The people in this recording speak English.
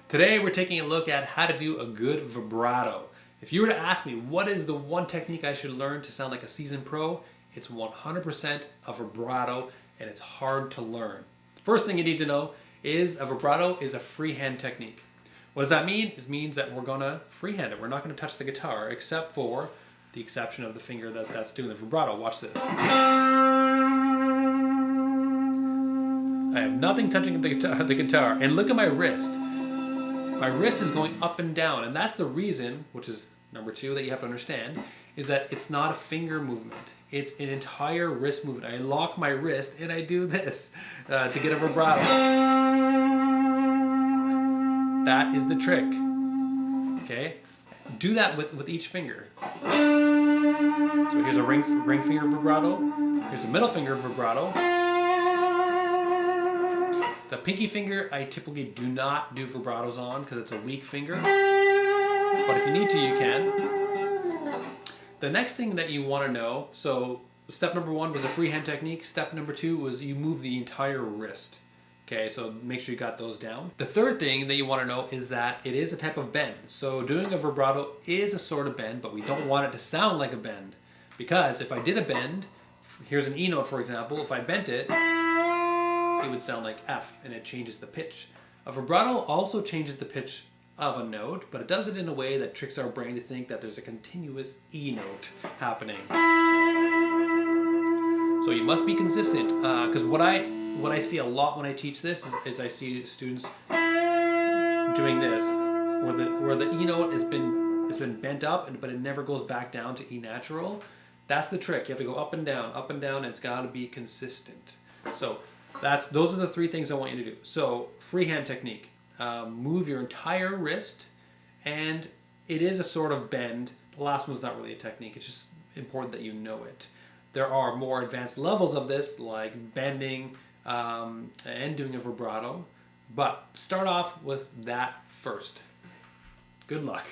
Today we're taking a look at how to do a good vibrato. If you were to ask me what is the one technique I should learn to sound like a seasoned pro, it's 100% a vibrato, and it's hard to learn. First thing you need to know is a vibrato is a freehand technique. What does that mean? It means that we're going to freehand it. We're not going to touch the guitar except for the exception of the finger that's doing the vibrato. Watch this. I have nothing touching the guitar, and look at my wrist. My wrist is going up and down, and that's the reason, which is number two that you have to understand, is that it's not a finger movement. It's an entire wrist movement. I lock my wrist and I do this to get a vibrato. That is the trick. Okay? Do that with each finger. So here's a ring finger vibrato. Here's a middle finger vibrato. The pinky finger, I typically do not do vibratos on because it's a weak finger. But if you need to, you can. The next thing that you want to know, so step number one was a freehand technique. Step number two was you move the entire wrist. Okay, so make sure you got those down. The third thing that you want to know is that it is a type of bend. So doing a vibrato is a sort of bend, but we don't want it to sound like a bend. Because if I did a bend, here's an E note for example, if I bent it, it would sound like F, and it changes the pitch. A vibrato also changes the pitch of a note, but it does it in a way that tricks our brain to think that there's a continuous E note happening. So you must be consistent, because what I see a lot when I teach this is I see students doing this, where the E note has been bent up, but it never goes back down to E natural. That's the trick. You have to go up and down, and it's got to be consistent. So those are the three things I want you to do. So freehand technique, move your entire wrist, and it is a sort of bend. The last one's not really a technique. It's just important that you know it. There are more advanced levels of this, like bending and doing a vibrato, but start off with that first. Good luck.